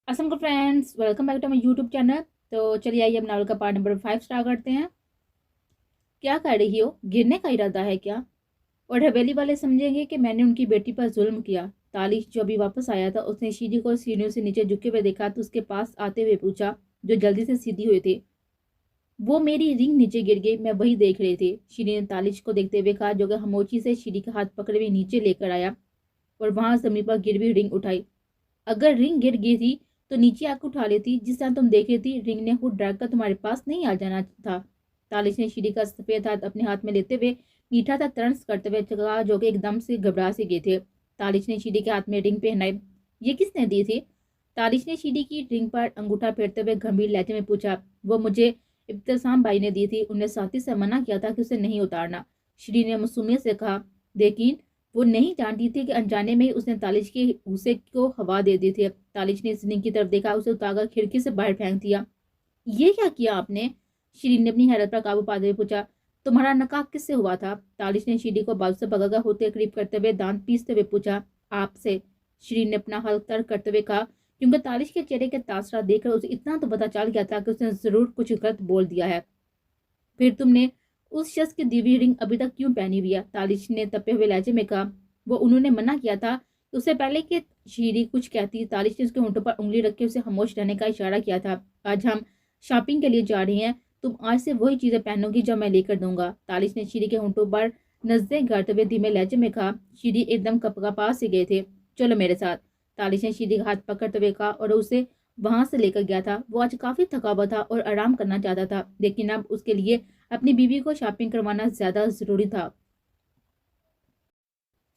Aslam friends, welcome back to my YouTube channel. तो चलिए आइए अब नावल का पार्ट नंबर 5 स्टार्ट करते हैं। क्या कर रही हो? गिरने का इरादा है क्या? और हवेली वाले समझेंगे कि मैंने उनकी बेटी पर जुल्म किया। तालिश जो अभी वापस आया था, उसने शीरी को सीढ़ियों से नीचे झुके हुए देखा तो उसके पास आते हुए पूछा, जो जल्दी से सीधी हुई थी। वो मेरी रिंग नीचे गिर गई, मैं वही देख रही थी। शीरी ने तालिश को देखते हुए कहा, जो कि खामोशी से शीरी का हाथ पकड़े हुए नीचे लेकर आया और वहां जमीन पर गिर हुई रिंग उठाई। अगर रिंग गिर गई थी तो नीचे आकर उठा लेती। जिस तरह तुम देख रही थी, रिंग ने खुद ड्रैग कर तुम्हारे पास नहीं आ जाना था। तालिश ने शीरी का सफेद हाथ अपने हाथ में लेते हुए मीठा सा तर्स करते हुए कहा, जो कि एकदम से घबरा से गए थे। तालिश ने शीरी के हाथ में रिंग पहनाई। ये किसने दी थी? तालिश ने शीरी की रिंग पर अंगूठा फेरते हुए गंभीर लहजे में पूछा। वो मुझे इब्तिसाम भाई ने दी थी। उन्हें साथी से मना किया था कि उसे नहीं उतारना। शीरी ने मासूमियत से कहा, लेकिन वो नहीं जानती थी कि अनजाने में ही उसने तालिश के गुस्से को हवा दे दी थी। तालिश ने सिनी की तरफ देखा, उसे उतारकर खिड़की से बाहर फेंक दिया। ये क्या किया आपने? शीरी ने अपनी हैरत पर काबू पाते हुए पूछा। तुम्हारा नकाब किससे हुआ था? तालिश ने शीरी को बाजू से पकड़कर होते करीब करते हुए दांत पीसते हुए पूछा। आपसे, शीरी ने अपना हल तर्क करते हुए कहा, क्योंकि तालिश के चेहरे के तासरा देखकर उसे इतना तो पता चल गया था कि उसने जरूर कुछ गलत बोल दिया है। फिर तुमने उस शख्स की दी हुई रिंग अभी तक क्यों पहनी हुई है? तालिश ने तपे हुए लहजे में कहा। वो उन्होंने मना किया था। उससे पहले कि शीरी कुछ कहती, तालिश ने उसके होंठों पर उंगली रख के उसे खामोश रहने का इशारा किया था। आज हम शॉपिंग के लिए जा रहे हैं। तुम आज से वही चीजें पहनोगी जो मैं लेकर दूंगा। तालिश ने शीरी के होंठों पर नजरें गाड़ते हुए धीमे लहजे में कहा। शीरी एकदम कपकपा से गए थे। चलो मेरे साथ। तालिश ने शीरी का हाथ पकड़ते हुए कहा और उसे वहां से लेकर गया था। वो आज काफी थका हुआ था और आराम करना चाहता था, लेकिन अब उसके लिए अपनी बीवी को शॉपिंग करवाना ज्यादा जरूरी था।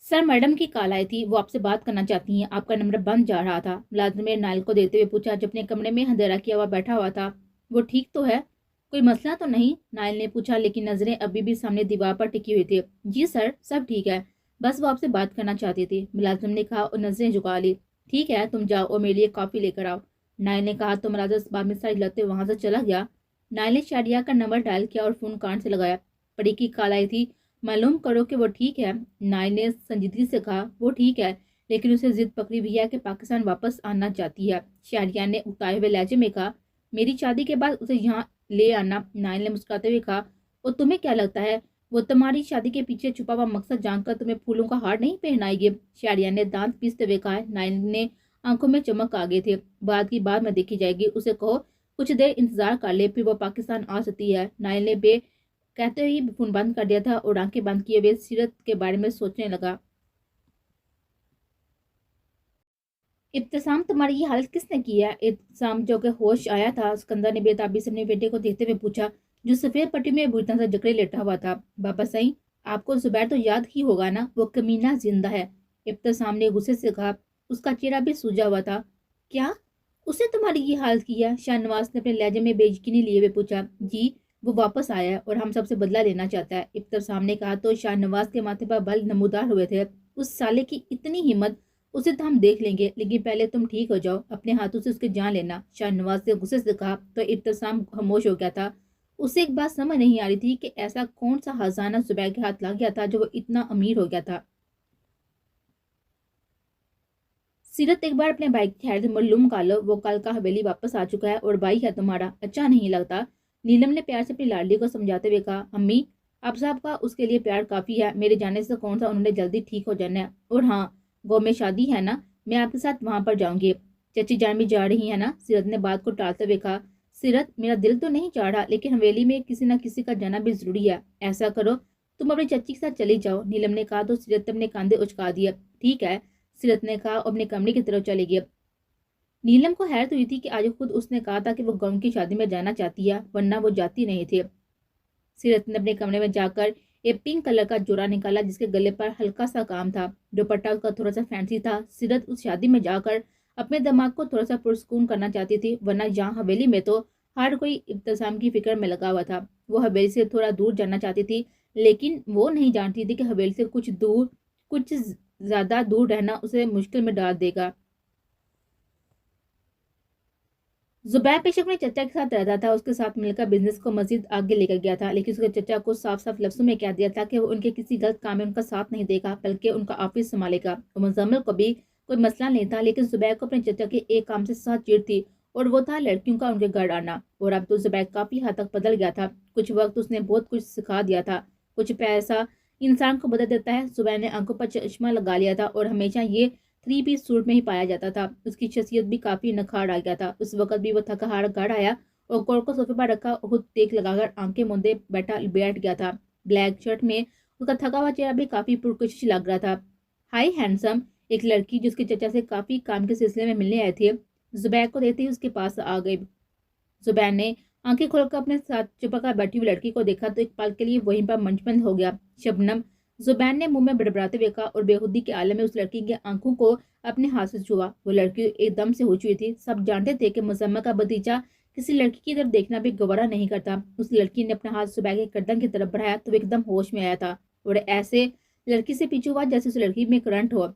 सर, मैडम की कॉल आई थी, वो आपसे बात करना चाहती हैं। आपका नंबर बंद जा रहा था। मुलाजिम ने नायल को देते हुए पूछा, जो अपने कमरे में अंधेरा किया हुआ बैठा हुआ था। वो ठीक तो है? कोई मसला तो नहीं? नायल ने पूछा, लेकिन नजरें अभी भी सामने दीवार पर टिकी हुई थी। जी सर, सब ठीक है, बस वो आपसे बात करना चाहती थी, मुलाजिम ने कहा और नजरें झुका ली। ठीक है, तुम जाओ और मेरे लिए कॉफी लेकर आओ। नायल ने कहा तो मुलाजिम इस बात में सारी लते वहां से चला गया। नायल ने शादिया का नंबर डायल किया और फोन कान से लगाया। परी की कॉल आई थी, मालूम करो कि वो ठीक है। नायल ने संजीदगी से कहा, वो ठीक है, लेकिन उसे जिद पकड़ी हुई है कि पाकिस्तान वापस आना चाहती है। शहरियार ने उतारे हुए लहजे में कहा, मेरी शादी के बाद उसे यहाँ ले आना। नायल ने मुस्कुराते हुए कहा, और तुम्हें क्या लगता है वो तुम्हारी शादी के पीछे छुपा हुआ मकसद जानकर तुम्हें फूलों का हार नहीं पहनाएगी? शहरियार ने दांत पीसते हुए कहा। नायल ने आंखों में चमक आ गए थे। बात की बात में देखी जाएगी, उसे कहो कुछ देर इंतजार कर ले, फिर वो पाकिस्तान आ सकती है। नायल ने कहते ही फोन बंद कर दिया था और आंखें बंद किए हुए सीरत के बारे में सोचने लगा। इब्तिसाम, तुम्हारी ये हालत किसने की है? इब्तिसाम जो कि होश आया था, सिकंदर ने बेताबी से अपने बेटे को देखते हुए पूछा, जो सफेद पट्टी में बुरी तरह से जकड़े लेटा हुआ था। बाबा सही, आपको जुबैर तो याद ही होगा ना, वो कमीना जिंदा है। इब्तिसाम ने गुस्से से कहा। उसका चेहरा भी सूजा हुआ था। क्या उसने तुम्हारी ये हालत की है? शाहनवाज ने अपने लहजे में बेयकीनी लिए हुए पूछा। जी, वो वापस आया है और हम सबसे बदला लेना चाहता है। इब्तिसाम ने कहा तो शाहनवाज के माथे पर बल नमूदार हुए थे। उस साले की इतनी हिम्मत! उसे तो हम देख लेंगे, लेकिन पहले तुम ठीक हो जाओ, अपने हाथों से उसकी जान लेना। शाहनवाज ने गुस्से से कहा तो इब्तिसाम खामोश हो गया था। उसे एक बात समझ नहीं आ रही थी कि ऐसा कौन सा खजाना जुबैर के हाथ लग गया था जो वो इतना अमीर हो गया था। सीरत, एक बार अपने भाई की खैर से मालूम कर लो, वो कल का हवेली वापस आ चुका है और भाई है तुम्हारा, अच्छा नहीं लगता। नीलम ने प्यार से अपनी लाडली को समझाते हुए कहा। अम्मी, आप साहब का उसके लिए प्यार काफी है, मेरे जाने से कौन सा उन्होंने जल्दी ठीक हो जाना है। और हाँ, गाँव में शादी है ना, मैं आपके साथ वहां पर जाऊंगी। चची जान भी जा रही है ना? सीरत ने बात को टालते हुए कहा। सीरत, मेरा दिल तो नहीं चाह रहा, लेकिन हवेली में किसी न किसी का जाना भी जरूरी है। ऐसा करो, तुम अपनी चची के साथ चली जाओ। नीलम ने कहा तो सीरत ने अपने कंधे उचका दिए। ठीक है, सीरत ने कहा और अपने कमरे की तरफ चली गई। नीलम को हैरत हुई थी कि आज खुद उसने कहा था कि वो गाउन की शादी में जाना चाहती है, वरना वो जाती नहीं थी। सीरत ने अपने कमरे में जाकर एक पिंक कलर का जोड़ा निकाला, जिसके गले पर हल्का सा काम था। दुपट्टा उसका थोड़ा सा फैंसी था। सीरत उस शादी में जाकर अपने दिमाग को थोड़ा सा पुरस्कून करना चाहती थी, वरना यहाँ हवेली में तो हर कोई इब्तिसाम की फिक्र में लगा हुआ था। वो हवेली से थोड़ा दूर जाना चाहती थी, लेकिन वो नहीं जानती थी कि हवेली से कुछ ज्यादा दूर रहना उसे मुश्किल में डाल देगा। जुबैर पेशक अपने चचा के साथ रहता था, उसके साथ मिलकर बिजनेस को मजीद आगे लेकर गया था, लेकिन उसके चचा को साफ साफ लफ्जों में कह दिया था कि वो उनके किसी गलत काम में उनका साथ नहीं देगा, बल्कि उनका ऑफिस संभालेगा। और मुजम्मिल को भी कोई मसला नहीं था, लेकिन जुबैर को अपने चचा के एक काम से सख्त चिढ़ थी और वो था लड़कियों का उनके घर आना। और अब तो जुबैर काफी हद तक बदल गया था। कुछ वक्त उसने बहुत कुछ सिखा दिया था। कुछ पैसा इंसान को बदल देता है। जुबैर ने आंखों पर चश्मा लगा लिया था और हमेशा ये 3 पीस सूट में ही पाया जाता था। उसकी शख्सियत भी काफी निखार आ गया था। उस वक्त भी वो थका हार घर आया और कोट को सोफे पर रखा और खुद तेक लगाकर आंखें मूंदे बैठ गया था। ब्लैक शर्ट में उसका थका हुआ चेहरा भी काफी पुरकशिश लग रहा था। हाय हैंडसम, एक लड़की जिसके चचा से काफी काम के सिलसिले में मिलने आए थे, जुबैर को देखते ही उसके पास आ गई। जुबैर ने आंखें खोलकर अपने साथ चुपकर बैठी हुई लड़की को देखा तो एक पल के लिए वहीं पर मंचबंद हो गया। शबनम, जुबैर ने मुंह में बड़बड़ाते हुए कहा और बेखुदी के आलम में उस लड़की की आंखों को अपने हाथ से छुआ। वो लड़की एकदम से हो चुकी थी। सब जानते थे कि मुसम्मा का भतीजा किसी लड़की की तरफ देखना भी गवारा नहीं करता। उस लड़की ने अपना हाथ जुबैर के गर्दन की तरफ बढ़ाया तो वो एकदम होश में आया था और ऐसे लड़की से पीछे हुआ जैसे उस लड़की में करंट हो।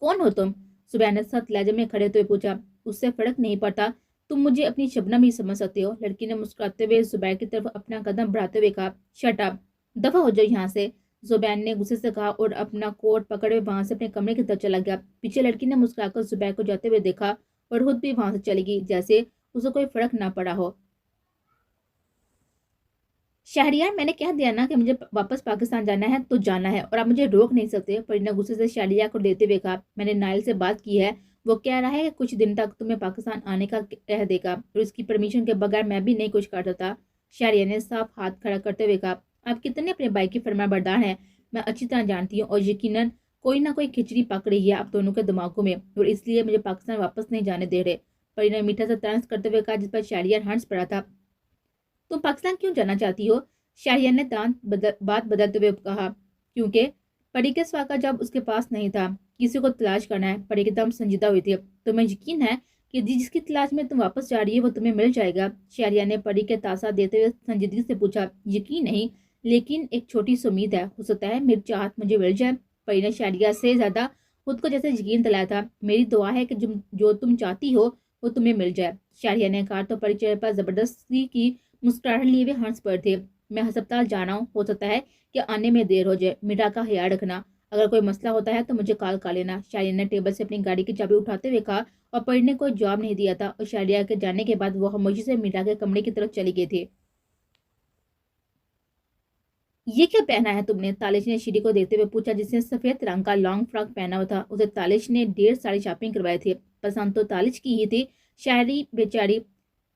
कौन हो तुम? जुबैर ने सख्त लहजे में खड़े हुए पूछा। उससे फर्क नहीं पड़ता, तुम मुझे अपनी शबनम ही समझ सकते हो। लड़की ने मुस्कुराते हुए जुबैर की तरफ अपना कदम बढ़ाते हुए कहा। शट अप, दफा हो जाओ यहाँ से, जुबैर ने गुस्से से कहा और अपना कोट पकड़े वहां से अपने कमरे की तरफ चला गया। पीछे लड़की ने मुस्कुराकर जुबैर को जाते हुए देखा और खुद भी वहां से चली गई जैसे उसे कोई फर्क ना पड़ा हो। शहरियार, मैंने कह दिया ना कि मुझे वापस पाकिस्तान जाना है तो जाना है और आप मुझे रोक नहीं सकते। परी ने गुस्से से शहरियार को लेते हुए कहा। मैंने नाइल से बात की है, वो कह रहा है कि कुछ दिन तक तुम्हें पाकिस्तान आने का कह देगा और इसकी परमिशन के बगैर मैं भी नहीं कुछ कर सकता। शहरियार ने साफ हाथ खड़ा करते हुए कहा। आप कितने अपने भाई की फरमाबरदार हैं मैं अच्छी तरह जानती हूँ और यकीनन कोई ना कोई खिचड़ी पक रही है आप दोनों के दिमागों में और इसलिए मुझे पाकिस्तान वापस नहीं जाने दे रहे। परी ने मीठा सा तंज करते हुए कहा जिस पर शहरियार हंस पड़ा था। तुम पाकिस्तान क्यों जाना चाहती हो? शाहिया ने बात बदलते हुए कहा। क्योंकि परी के सवाल का जवाब उसके पास नहीं था। किसी को तलाश करना है। परी एकदम संजीदा हुई थी। तुम्हें यकीन है कि जिसकी तलाश में तुम वापस जा रही है वो तुम्हें मिल जाएगा? शाहिया ने परी के तासा देते हुए संजीदगी से पूछा। यकीन नहीं, लेकिन एक छोटी सी उम्मीद है, हो सकता है मेरी चाहत मुझे मिल जाए। परी ने शाहिया से ज्यादा खुद को जैसे यकीन दिलाया था। मेरी दुआ है कि जो तुम चाहती हो वो तुम्हें मिल जाए। शाहिया ने कहा तो परी चेहरे पर जबरदस्ती की मुस्कुराहट लिए हुए हंस पड़े थे। मैं अस्पताल जाना हूँ, हो सकता है कि आने में देर हो जाए। मीरा का ख्याल रखना, अगर कोई मसला होता है तो मुझे कॉल कर लेना। शारिया ने टेबल से अपनी गाड़ी की चाबी उठाते हुए कहा और परी ने कोई जवाब नहीं दिया था और शारिया के जाने के बाद वो खामोशी से मीरा के कमरे की तरफ चली गई थी। ये क्या पहना है तुमने? तालिश ने श्री को देखते हुए पूछा जिसने सफेद रंग का लॉन्ग फ्रॉक पहना हुआ था। उसे तालिश ने 1.5 साड़ी शॉपिंग करवाए थे। पसंद तो तालिश की ही थी। शायरी बेचारी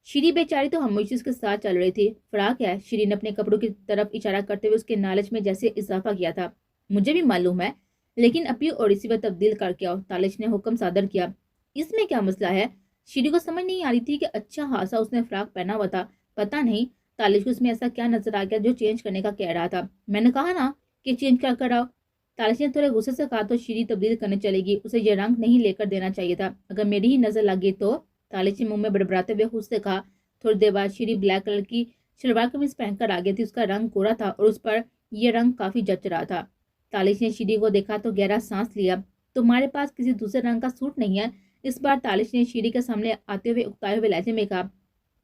श्री बेचारी तो हमेशा उसके साथ चल रही थी। फ्राक है। श्री ने अपने कपड़ों की तरफ इशारा करते हुए उसके नालिश में जैसे इजाफा किया था। मुझे भी मालूम है, लेकिन अपनी और इसी पर तब्दील करके आओ, तालिश ने हुक्म सादर किया। इसमें क्या मसला है? श्री को समझ नहीं आ रही थी कि अच्छा खासा उसने फ्राक पहना हुआ था। पता नहीं तालिश को उसमें ऐसा क्या नजर आ गया जो चेंज करने का कह रहा था। मैंने कहा ना कि चेंज कर कर आओ। तालिश ने थोड़े गुस्से से कहा तो श्री तब्दील करने चलेगी। उसे ये रंग नहीं लेकर देना चाहिए था। अगर मेरी ही नजर लगी तो? तालिश ने मुंह में बड़बड़ाते हुए खुद से कहा। थोड़ी देर बाद श्री ब्लैक कलर की शलवार कमीज पहनकर आ गई थी। उसका रंग गोरा था और उस पर यह रंग काफी जच रहा था। तालिश ने श्री को देखा तो गहरा सांस लिया। तुम्हारे पास किसी दूसरे रंग का सूट नहीं है? इस बार तालिश ने श्री के सामने आते हुए उकताए हुए लहजे में कहा।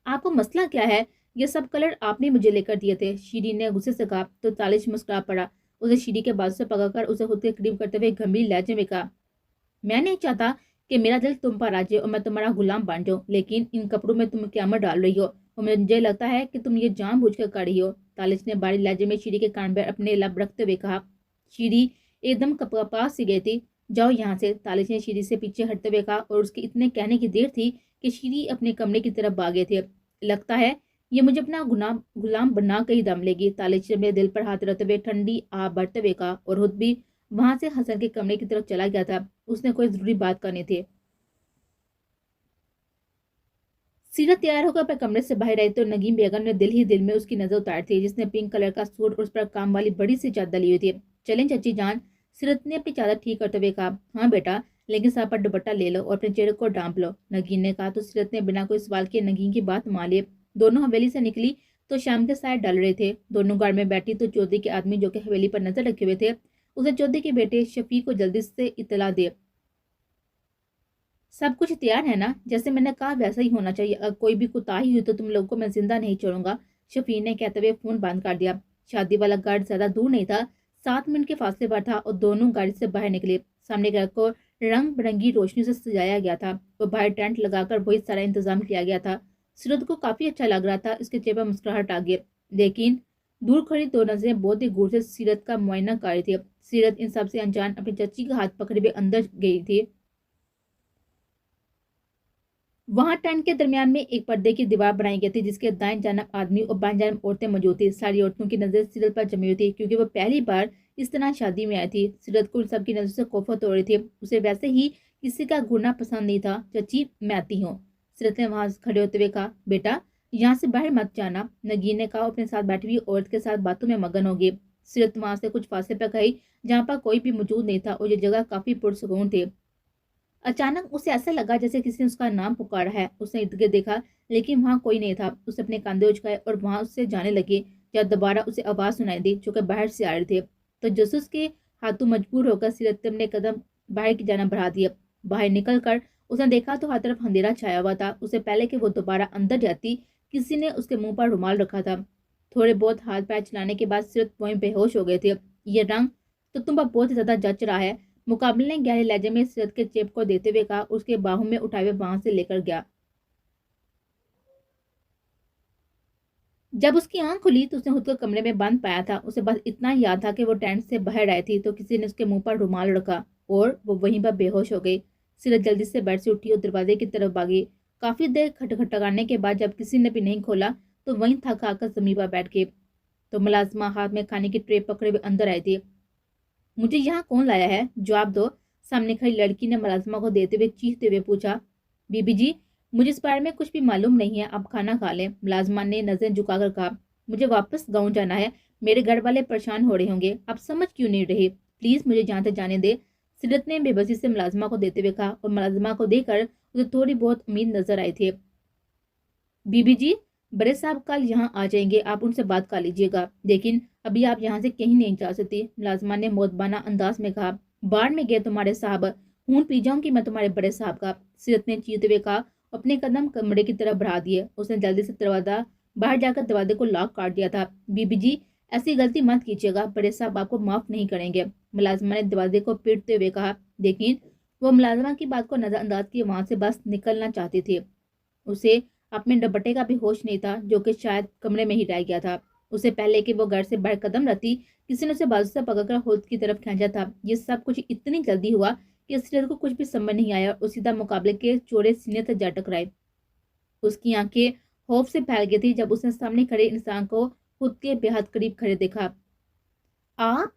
आपको मसला क्या है? ये सब कलर आपने मुझे लेकर दिए थे, श्री ने गुस्से से कहा तो तालिश मुस्कुरा पड़ा। उसे श्री के बाजू से पकड़कर उसे खुद के करीब करते हुए गंभीर लहजे में कहा। मैं नहीं चाहता कि मेरा दिल तुम पर आ जाए और मैं तुम्हारा गुलाम बन जाऊं, लेकिन इन कपड़ों में तुम क्या डाल रही हो और मुझे लगता है कि तुम ये जानबूझकर कर रही हो। तालिश ने बारी लहजे में श्री के कान पर अपने लब रखते हुए कहा। श्री एकदम कपास सी गई थी। जाओ यहाँ से, तालिश ने श्री से पीछे हटते हुए कहा और उसके इतने कहने की देर थी कि श्री अपने कमरे की तरफ भागे थे। लगता है ये मुझे अपना गुलाम बना के ही दम लेगी। तालिश ने मेरे दिल पर हाथ रखते हुए ठंडी आ बढ़ते हुए कहा और खुद भी वहां से हसन के कमरे की तरफ चला गया था। उसने कोई जरूरी बात करनी थी। सीरत तैयार होकर अपने कमरे से बाहर आई तो नगीम बेगम ने दिल ही दिल में उसकी नजर उतारी थी, जिसने पिंक कलर का सूट और उस पर काम वाली बड़ी सी चादर ली हुई थी। चलें चाची जान, सीरत ने अपनी चादर ठीक करते हुए कहा। हाँ बेटा, लेकिन सर पर दुपट्टा ले लो और अपने चेहरे को ढांप लो, नगीन ने कहा तो सीरत ने बिना कोई सवाल किए नगीन की बात मान ली। दोनों हवेली से निकली तो शाम के साय डल रहे थे। दोनों गाड़ में बैठी तो चौधरी के आदमी जो कि हवेली पर नजर रखे हुए थे उसे चौधरी के बेटे शफीक को जल्दी से इतला दे। सब कुछ तैयार है ना? जैसे मैंने कहा वैसा ही होना चाहिए। अगर कोई भी कुताही हुई तो तुम लोगों को मैं जिंदा नहीं छोड़ूंगा, शफीक ने कहते हुए फोन बंद कर दिया। शादी वाला गार्ड ज्यादा दूर नहीं था, 7 मिनट के फासले पर था और दोनों गाड़ी से बाहर निकले। सामने घर को रंग बिरंगी रोशनी से सजाया गया था और बाहर टेंट लगाकर बहुत सारा इंतजाम किया गया था। सीरत को काफी अच्छा लग रहा था, उसके चेहरे पर मुस्कुराहट आ गई। लेकिन दूर खड़ी दो नजरें बहुत ही गौर से सीरत का मुआयना कर रही थी। सीरत इन सब से अनजान अपनी चाची का हाथ पकड़े हुए अंदर गई थी। वहां टेंट के दरमियान में एक पर्दे की दीवार बनाई गई थी, जिसके दाएं जानब आदमी और बाएं जानब औरतें मौजूद थी। सारी औरतों की नजर सीरत पर जमी हुई थी, क्योंकि वो पहली बार इस तरह शादी में आई थी। सीरत को उन सबकी नजर से कोफत हो रही थी। उसे वैसे ही किसी का घूरना पसंद नहीं था। चाची, मैं आती हूँ। सीरत ने वहां खड़े होते हुए कहा, बेटा यहाँ से बाहर मत जाना। नगीन ने कहा, अपने साथ बैठी हुई औरत के साथ बातों में मगन होगी। सीरत वहां से कुछ फासले पर गई, जहाँ पर कोई भी मौजूद नहीं था और ये जगह काफी पुरसुकून थी। अचानक उसे ऐसा लगा जैसे किसी ने उसका नाम पुकारा है। उसने इर्द गिर्द देखा, लेकिन वहां कोई नहीं था। उसने अपने कंधे उचकाए और वहां उससे जाने लगी, जब दोबारा उसे आवाज सुनाई दी, जो कि बाहर से आ रही थी। तो जसूस के हाथों मजबूर होकर सीरत ने अपने कदम बाहर की जाना बढ़ा दिया। बाहर निकल कर उसने देखा तो हर तरफ अंधेरा छाया हुआ था। उसे पहले कि वो दोबारा अंदर जाती, किसी ने उसके मुंह पर रुमाल रखा था। थोड़े बहुत हाथ पैर चलाने के बाद सीरत वहीं बेहोश हो गए थे। ये रंग तो तुम पर बहुत ही ज्यादा जच रहा है, मुकाबले ने गहरे लहजे में सीरत के चेप को देते हुए कहा। उसके बाहों में उठाए हुए वहां से लेकर गया। जब उसकी आंख खुली तो उसने खुद को कमरे में बंद पाया था। उसे बस इतना याद था कि वो टेंट से बाहर आई थी तो किसी ने उसके मुंह पर रुमाल रखा और वो वहीं पर बेहोश हो गई। सीरत जल्दी से बेड से उठी और दरवाजे की तरफ भागी। काफी देर खटखटाने के बाद जब किसी ने भी नहीं खोला तो वहीं थक आकर जमीन पर बैठ गई। तो मुलाजमा हाथ में खाने की ट्रे पकड़े हुए अंदर आई थी। मुझे यहाँ कौन लाया है, जवाब दो। सामने खड़ी लड़की ने मुलाजमा को देते हुए चीखते हुए पूछा। बीबी जी, मुझे इस बारे में कुछ भी मालूम नहीं है, आप खाना खा लें। मुलाजमा ने नजरें झुकाकर कहा, मुझे वापस गाँव जाना है, मेरे घर वाले परेशान हो रहे होंगे, आप समझ क्यों नहीं रहे, प्लीज मुझे जहाँ तक जाने दे। सीरत ने बेबसी से मुलाजमा को देते हुए कहा और मुलाजमा को देकर उसे थोड़ी बहुत उम्मीद नजर आई थी। बीबी जी, बड़े साहब कल यहाँ आ जाएंगे, आप उनसे बात कर लीजिएगा, लेकिन अभी आप यहाँ से कहीं नहीं जा सकती। मुलाजमा ने मोतबाना अंदाज में कहा। बाढ़ में गए तुम्हारे साहब, खून पी जाऊंगी मैं तुम्हारे बड़े साहब का। सीरत ने चीखते हुए कहा, अपने कदम कमरे की तरफ बढ़ा दिए। उसने जल्दी से दरवाजा बाहर जाकर दरवाजे को लॉक काट दिया था। बीबी जी, ऐसी गलती मत कीजिएगा, बड़े साहब आपको माफ नहीं करेंगे। मुलाजमा ने दरवाजे को पीटते हुए कहा, लेकिन वो मुलाजमा की बात को नजरअंदाज किए वहां से बस निकलना चाहती थी। उसे अपने दुपट्टे का भी होश नहीं था, जो कि शायद कमरे में ही रह गया था। उससे पहले कि वो घर से बाहर कदम रखती, किसी ने उसे बाजू से पकड़कर हौद की तरफ खींचा था। ये सब कुछ इतनी जल्दी हुआ कि सीरत को कुछ भी समझ नहीं आया और सीधा मुकाबले के चौड़े सीने से जा टकराए। उसकी आंखें खौफ से फैल गई थी जब उसने सामने खड़े इंसान को खुद के बेहद करीब खड़े देखा। आप?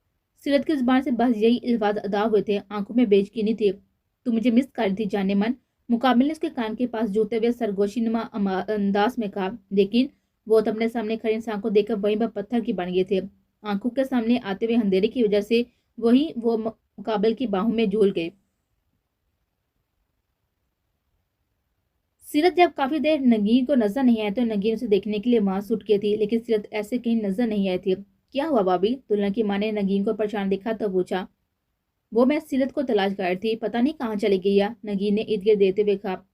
सीरत की जुबान से बस यही अल्फाज अदा हुए थे, आंखों में बेयकीनी थी। तू मुझे मिस कर रही थी जाने मन, मुकाबिल ने उसके कान के पास जूते हुए सरगोशी नुमा अंदाज में कहा। लेकिन वो तो अपने सामने खड़े इंसान को देखकर वहीं पर पत्थर की बन गए थे। आंखों के सामने आते हुए अंधेरे की वजह से वही वो मुकाबिल की बाहों में झूल गए। सीरत जब काफी देर नगीन को नजर नहीं आया तो नगीन उसे देखने के लिए वहां से उठ गई थी, लेकिन सीरत ऐसे कहीं नजर नहीं आई थी। क्या हुआ भाभी? दुल्हन की माँ ने नगीन को परेशान देखा तो पूछा। वो मैं सीरत को तलाश कर रही थी, पता नहीं कहाँ चली गई है, नगीन ने इर्द गिर्द देते हुए कहा।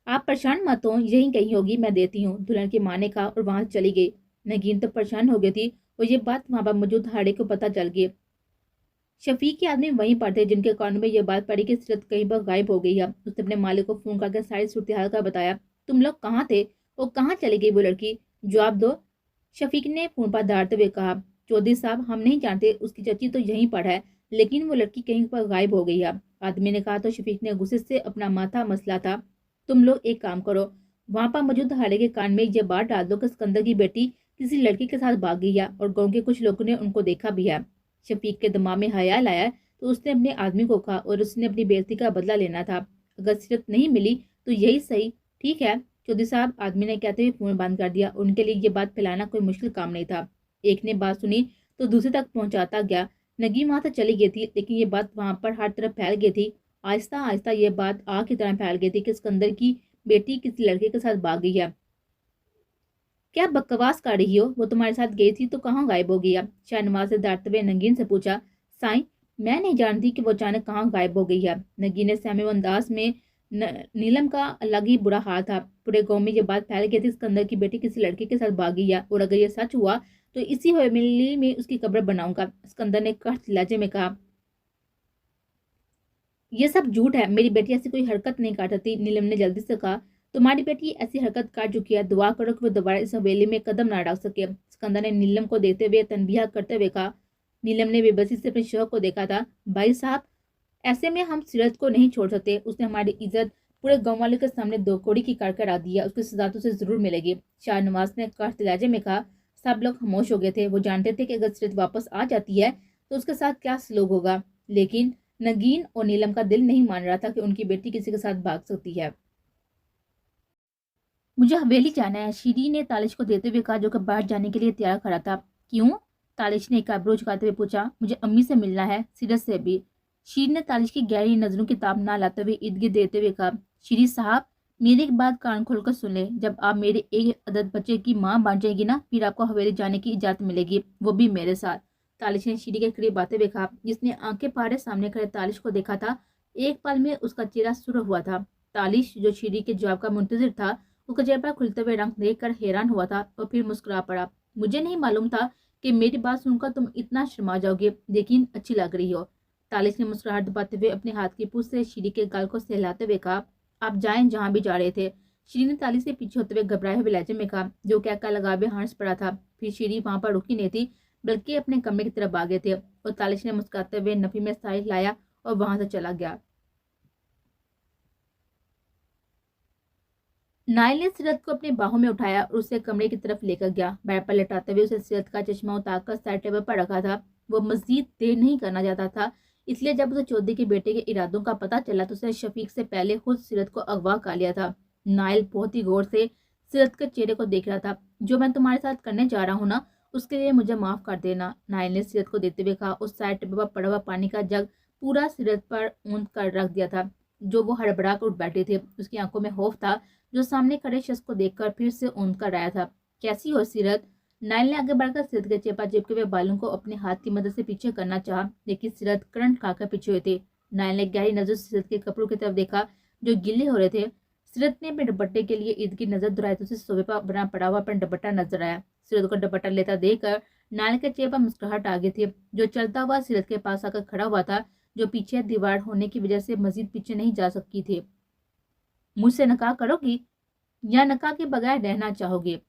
आप परेशान मत हो, यहीं कहीं होगी, मैं देती हूँ, दुल्हन की माँ ने कहा और वहां से चली गई। नगीन तो परेशान हो गई थी और ये बात वहां पर मौजूद हाड़े को पता चल गई। शफीक के आदमी वहीं पर थे जिनके कान में यह बात पड़ी कि सीरत कहीं पर गायब हो गई है। उसने अपने मालिक को फोन करके सारी सूरत हाल का बताया। तुम लोग कहाँ थे और कहाँ चली गई वो लड़की, जवाब दो, शफीक ने फोन पर धारते हुए कहा। चौधरी साहब, हम नहीं जानते, उसकी चाची तो यहीं पर है, लेकिन वो लड़की कहीं पर गायब हो गई है, आदमी ने कहा। तो शफीक ने गुस्से से अपना माथा मसला था। तुम लोग एक काम करो, वहां पर मौजूद हाड़े के कान में ये बात डाल दो कि सिकंदर की बेटी किसी लड़की के साथ भाग गई है और गाँव के कुछ लोगों ने उनको देखा भी है। शफीक के दिमाग में ख्याल आया तो उसने अपने आदमी को कहा और उसने अपनी बेइज्जती का बदला लेना था। अगर सीरत नहीं मिली तो यही सही। ठीक है चौधरी साहब, आदमी ने कहते हुए फोन बंद कर दिया। उनके लिए ये बात फैलाना कोई मुश्किल काम नहीं था। एक ने बात सुनी तो दूसरे तक पहुंचाता गया। नगी वहां तक चली गई थी, लेकिन ये बात वहां पर हर तरफ फैल गई थी। आहिस्ता आहिस्ता ये बात आग की तरह फैल गई थी कि सिकंदर की बेटी किसी लड़के के साथ भाग गई है। क्या बकवास कर रही हो, वो तुम्हारे साथ गई थी तो कहाँ गायब हो गया? शाहनवाज ने डरते हुए नगीन से पूछा। साईं, मैं नहीं जानती कि वो अचानक कहाँ गायब हो गई है। नगीन ने सहमे अंदाज में नीलम का अलग ही बुरा हाल था। पूरे गांव में ये बात फैल गई थी सिकंदर की बेटी किसी लड़के के साथ भाग गई है और अगर ये सच हुआ तो इसी हवेली में उसकी कब्र बनाऊंगा, सिकंदर ने कड़क लहजे में कहा। ये सब झूठ है, मेरी बेटी ऐसी कोई हरकत नहीं कर सकती। नीलम ने जल्दी से कहा, तुम्हारी बेटी ऐसी हरकत कर चुकी है, दुआ करो कि वो दोबारा इस हवेली में कदम ना रख सके। सिकंदर ने नीलम को देखते हुए तनबीह करते हुए कहा। नीलम ने बेबसी से अपने शौहर को देखा था। भाई साहब, ऐसे में हम सीरत को नहीं छोड़ सकते, उसने हमारी इज्जत पूरे गांव वालों के सामने दो कौड़ी की कर कर आ दिया, उसकी सजा तो उसे जरूर मिलेगी। शाहनवाज ने कड़क लहजे में कहा। सब लोग खामोश हो गए थे। वो जानते थे कि अगर सीरत वापस आ जाती है तो उसके साथ क्या सलूक होगा, लेकिन नगीन और नीलम का दिल नहीं मान रहा था कि उनकी बेटी किसी के साथ भाग सकती है। मुझे हवेली जाना है, शीरी ने तालिश को देते हुए कहा, जो कि बाहर जाने के लिए तैयार खड़ा था। क्यों? तालिश ने एक आबरू झुकाते हुए पूछा। मुझे अम्मी से मिलना है, सीरत से भी। शीरी ने तालिश की गहरी नजरों की ताब ना लाते हुए इर्द गिर्द देते हुए कहा। शीरी साहब, मेरी एक बात कान खोलकर सुन ले। जब आप मेरे एक अदद बच्चे की माँ बन जाएगी ना, फिर आपको हवेली जाने की इजाजत मिलेगी, वो भी मेरे साथ। तालिश ने शीरी के करीब आते हुए कहा। जिसने आंखें फाड़े सामने खड़े तालिश को देखा था, एक पल में उसका चेहरा सुर्ख हुआ था। तालिश, जो शीरी के जवाब का मुंतजिर था, उसका चेहरा खुलते हुए रंग देखकर हैरान हुआ था और फिर मुस्कुरा पड़ा। मुझे नहीं मालूम था कि मेरी बात सुनकर तुम इतना शर्मा जाओगे, लेकिन अच्छी लग रही हो। तालिश ने मुस्कुराहट दबाते हुए अपने हाथ की पूंछ से शीरी के गाल को सहलाते हुए कहा। आप जाएं जहां भी जा रहे थे। शीरी ने तालिश से पीछे होते हुए घबराए हुए लहजे में कहा, जो क्या लगावे हंस पड़ा था। फिर शीरी वहां पर रुकी नहीं थी, बल्कि अपने कमरे की तरफ भागे थे, और तालिश ने मुस्कुराते हुए नफी में साइज लाया और वहां से चला गया। नाइल ने सीरत को अपनी बाहों में उठाया और उसे कमरे की तरफ लेकर गया। बेड पर लेटाते हुए उसे सीरत का चश्मा उतारकर साइड टेबल पर रखा था। वो मजीद देर नहीं करना चाहता था, इसलिए जब उसे चौधरी के बेटे के इरादों का पता चला तो उसे शफीक से पहले खुद सीरत को अगवा कर लिया था। नाइल बहुत ही गौर से सीरत के चेहरे को देख रहा था। जो मैं तुम्हारे साथ करने जा रहा हूँ ना, उसके लिए मुझे माफ कर देना, नाइल ने सीरत को देते हुए कहा। उस साइड टेबल पर पड़ा हुआ पानी का जग पूरा सीरत पर ऊंध कर रख दिया था, जो वो हड़बड़ा कर उठ बैठे थे। उसकी आंखों में खौफ था, जो सामने खड़े शख्स को देखकर फिर से ऊंध कर आया था। कैसी हो सीरत? नाइल ने आगे बढ़कर सीरत के चेपा चिपके हुए बालों को अपने हाथ की मदद से पीछे करना चाहा, लेकिन सीरत करंट खाकर पीछे हुए थे। नाइल ने गहरी नजर से सीरत के कपड़ों की तरफ देखा, जो गीले हो रहे थे। सीरत ने अपने दुपट्टे के लिए ईद की नजर दुराई तो उसे सोफे पर बना पड़ा हुआ अपना दुपट्टा नजर आया। सीरत को दुपट्टा लेता देखकर नाइल के चेहरे पर मुस्कुराहट आ गई थी। जो चलता हुआ सीरत के पास आकर खड़ा हुआ था, जो पीछे दीवार होने की वजह से मजीद पीछे नहीं जा सकती थी। मुझसे निकाह करोगी या निकाह के बगैर रहना चाहोगे?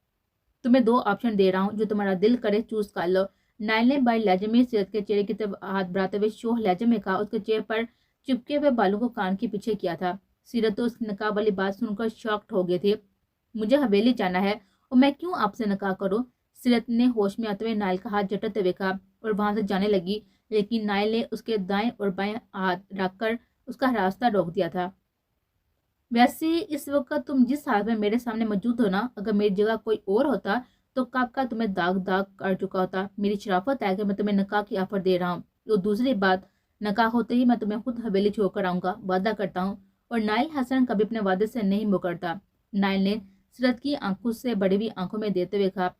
तुम्हें दो ऑप्शन दे रहा हूँ, जो तुम्हारा दिल करे चूज कर लो। नाइल ने बाई लहजे में सीरत के चेहरे की तरफ हाथ बढ़ाते हुए शोह लहजे में कहा। उसके चेहरे पर चिपके हुए बालों को कान के पीछे किया था। सीरत तो उस निकाह वाली बात सुनकर शॉक्ड हो गए थे। मुझे हवेली जाना है और मैं क्यों आपसे निकाह करूं? सीरत ने होश में आते हुए नाइल का हाथ झटकते हुए कहा और वहां से जाने लगी, लेकिन नाइल ने उसके दाएं और बाएं हाथ रखकर उसका रास्ता रोक दिया था। वैसे इस वक्त तुम जिस हाल में मेरे सामने मौजूद हो ना, अगर मेरी जगह कोई और होता तो कब का तुम्हें दाग दाग कर चुका होता। मेरी शराफत है कि मैं तुम्हें निकाह की ऑफर दे रहा हूँ। और दूसरी बात, निकाह होते ही मैं तुम्हें खुद हवेली छोड़कर आऊंगा, वादा करता हूँ। और नाइल हसन कभी अपने वादे से नहीं मुकरता। नाइल ने सीरत की आंखों से बड़ी हुई आंखों में देते हुए कहा।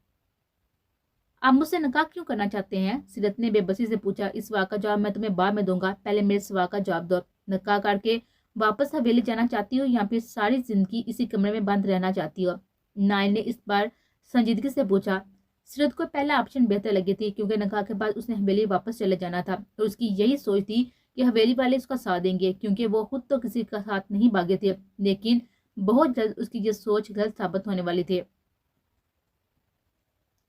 आप मुझसे निकाह क्यों करना चाहते हैं? सीरत ने बेबसी से पूछा। इस सवाल का जवाब मैं तुम्हें बाद में दूंगा, पहले मेरे सवाल का जवाब दो। निकाह करके वापस हवेली जाना चाहती हो या फिर सारी जिंदगी इसी कमरे में बंद रहना चाहती हो? नाइल ने इस बार संजीदगी से पूछा। सीरत को पहला ऑप्शन बेहतर लगी थी, क्योंकि निकाह के बाद उसने हवेली वापस चले जाना था और उसकी यही सोच थी कि हवेली वाले उसका साथ देंगे, क्योंकि वो खुद तो किसी का साथ नहीं भागे थे। लेकिन बहुत जल्द उसकी ये सोच गलत साबित होने वाली थी।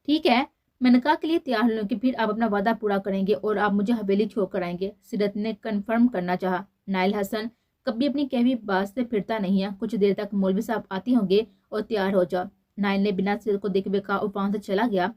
ठीक है, मैं निकाह के लिए तैयार हूँ कि फिर आप अपना वादा पूरा करेंगे और आप मुझे हवेली छोड़कर आएंगे, सीरत ने कंफर्म करना चाहा। नाइल हसन कभी अपनी कही हुई बात से फिरता नहीं है। कुछ देर तक मौलवी साहब आती होंगे और तैयार हो जाओ, नाइल ने बिना सीरत को देखे हुए कहा और वहां से चला गया।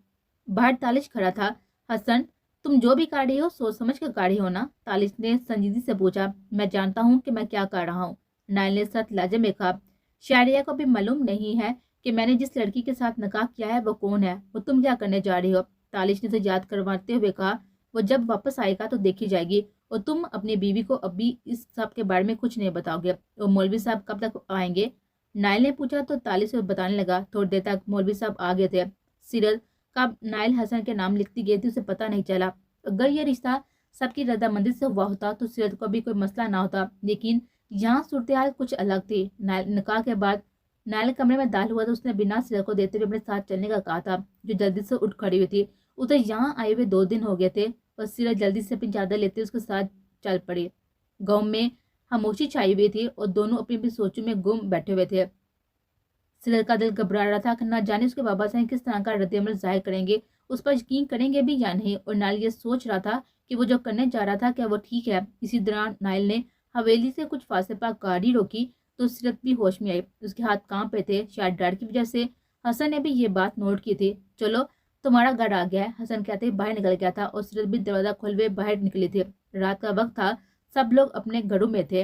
बाहर तालिश खड़ा था। हसन, तुम जो भी कर रही हो सोच समझ कर कर रही हो ना? तालिश ने संजीदगी से पूछा। मैं जानता हूँ कि मैं क्या कर रहा हूँ, नाइल ने सख्त लहजे में कहा। शायरिया को भी मालूम नहीं है कि मैंने जिस लड़की के साथ निकाह किया है वो कौन है, वो तुम क्या करने जा रही हो? तालिश ने उसे याद करवाते हुए कहा। वो जब वापस आएगा तो देखी जाएगी, और तुम अपनी बीवी को अभी इस सब के बारे में कुछ नहीं बताओगे। और मौलवी साहब कब तक आएंगे? नाइल ने पूछा तो तालिश बताने लगा। थोड़ी देर तक मौलवी साहब आ गए थे। सीरत कब नाइल हसन के नाम लिखती गई थी उसे पता नहीं चला। अगर यह रिश्ता सबकी रजामंदी से हुआ होता तो सीरत को भी कोई मसला ना होता, लेकिन यहाँ सूरत कुछ अलग थी। निकाह के बाद नाइल कमरे में दाखिल हुआ तो उसने बिना सीरत को देते हुए अपने साथ चलने का कहा था, जो जल्दी से उठ खड़ी हुई थी। उसे यहाँ आए हुए 2 दिन हो गए थे और सीरत जल्दी से अपनी चादर लेते उसके साथ चल पड़ी। गाँव में खामोशी छाई हुई थी और दोनों अपनी अपनी सोचों में गुम बैठे हुए थे। सिलर का दिल घबरा रहा था कि न जाने उसके बाबा साहब किस तरह का रद्द-ए-अमल ज़ाहिर करेंगे, उस पर यकीन करेंगे भी या नहीं। और नाइल ये सोच रहा था कि वो जो करने जा रहा था क्या वो ठीक है। इसी दौरान नाइल ने हवेली से कुछ फासले पर गाड़ी रोकी तो सिरत भी होश में आई। उसके हाथ कांप रहे थे, शायद डर की वजह से। हसन ने भी ये बात नोट की थी। चलो तुम्हारा घर आ गया है, हसन कहते ही बाहर निकल गया था और सिरत भी दरवाजा खोले हुए बाहर निकली थी। रात का वक्त था, सब लोग अपने घरों में थे।